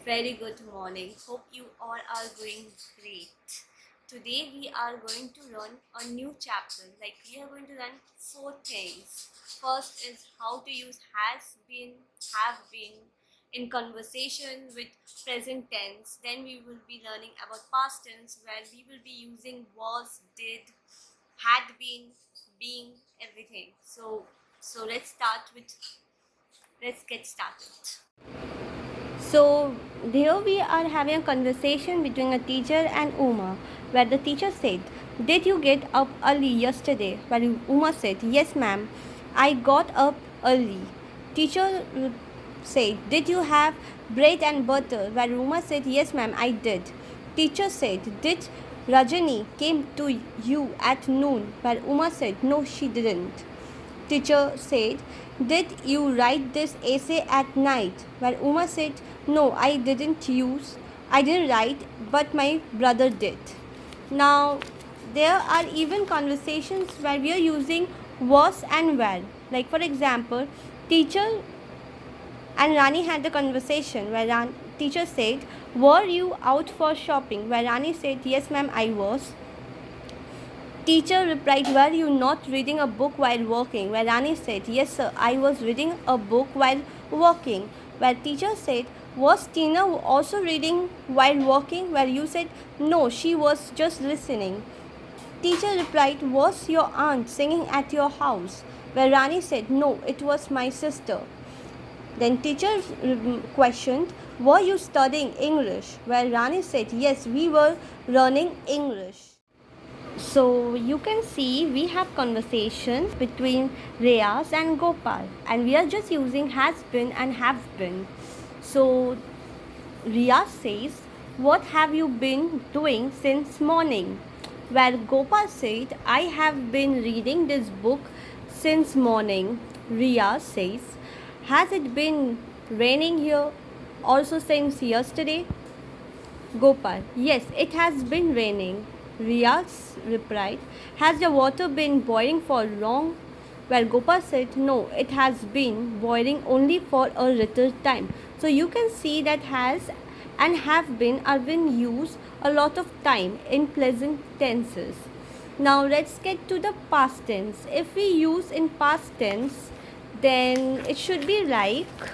Very good morning. Hope you all are doing great. Today we are going to learn a new chapter. Like we are going to learn four things. First is how to use has been, have been in conversation with present tense. Then we will be learning about past tense where we will be using was, did, had been, being, everything. So let's get started. So here we are having a conversation between a teacher and Uma, where the teacher said, "Did you get up early yesterday?" Where Uma said, "Yes, ma'am, I got up early." Teacher said, "Did you have bread and butter?" Where Uma said, "Yes, ma'am, I did." Teacher said, "Did Rajani came to you at noon?" Where Uma said, "No, she didn't." Teacher said, "Did you write this essay at night?" Where Uma said, "No, I didn't write, but my brother did." Now, there are even conversations where we are using was and where. Like for example, teacher and Rani had a conversation where teacher said, "Were you out for shopping?" Where Rani said, "Yes, ma'am, I was." Teacher replied, "Were you not reading a book while walking?" Where Rani said, "Yes, sir, I was reading a book while walking." Where teacher said, "Was Tina also reading while walking?" Where you said, "No, she was just listening." Teacher replied, "Was your aunt singing at your house?" Where Rani said, "No, it was my sister." Then teacher questioned, "Were you studying English?" Where Rani said, "Yes, we were learning English." So you can see we have conversations between Reyas and Gopal, and we are just using has been and have been. So Riyaz says, "What have you been doing since morning?" Where Gopal said, "I have been reading this book since morning." Riyaz says, "Has it been raining here also since yesterday?" Gopal, "Yes, it has been raining." Riaz replied, "Has the water been boiling for long?" Where Gopal said, "No, it has been boiling only for a little time." So you can see that has and have been are being used a lot of time in present tenses. Now let's get to the past tense. If we use in past tense, then it should be like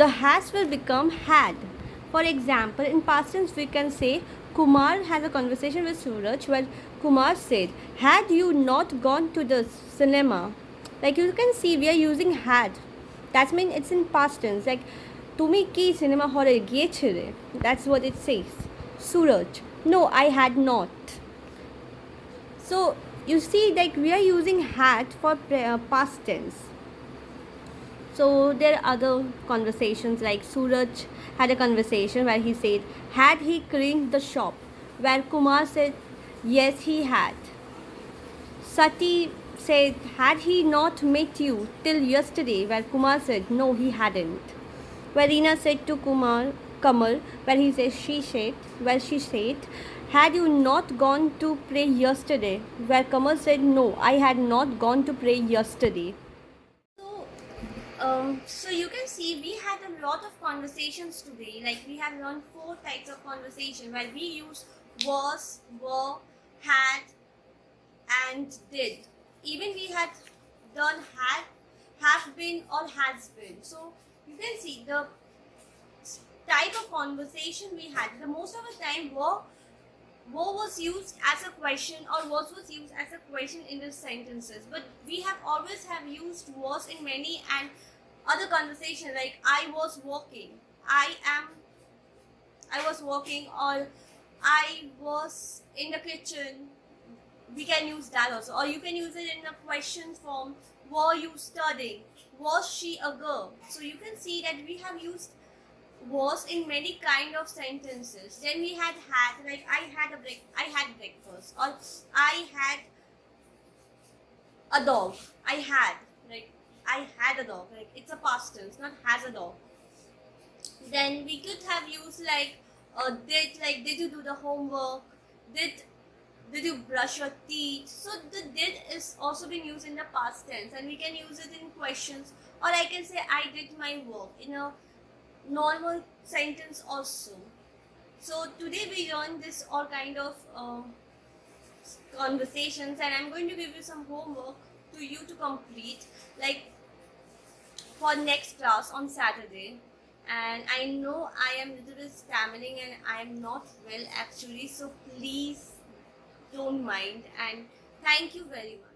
the has will become had. For example, in past tense we can say Kumar has a conversation with Suraj where Kumar said, "Had you not gone to the cinema?" Like you can see we are using had. That means it's in past tense. Like তুমি কি cinema hall এ গিয়েছিলে? That's what it says. Suraj, "No, I had not." So you see like we are using had for past tense. So there are other conversations like Suraj had a conversation where he said, "Had he cleaned the shop?" Where Kumar said, "Yes, he had." Sati said, "Had he not met you till yesterday?" Where Kumar said, "No, he hadn't." Where Reena said to Kamal, where he says she said, "Had you not gone to pray yesterday?" Where Kamal said, "No, I had not gone to pray yesterday." So you can see we had a lot of conversations today. Like we have learned 4 types of conversation where we use was, were, had, and did. Even we had done had, have been, or has been. So you can see the type of conversation we had. The most of the time were was used as a question or was used as a question in the sentences, but we have always have used was in many and other conversation like I was walking, I was walking, or I was in the kitchen. We can use that also, or you can use it in the question form. Were you studying? Was she a girl? So you can see that we have used was in many kind of sentences. Then we had like I had breakfast, or I had a dog. I had a dog. Like it's a past tense, not has a dog. Then we could have used like did you do the homework? Did you brush your teeth? So the did is also being used in the past tense, and we can use it in questions, or I can say I did my work. normal sentence also. So today we learned this all kind of conversations, and I'm going to give you some homework to you to complete, like for next class on Saturday. And I know I am a little bit stammering and I am not well actually, so please don't mind, and thank you very much.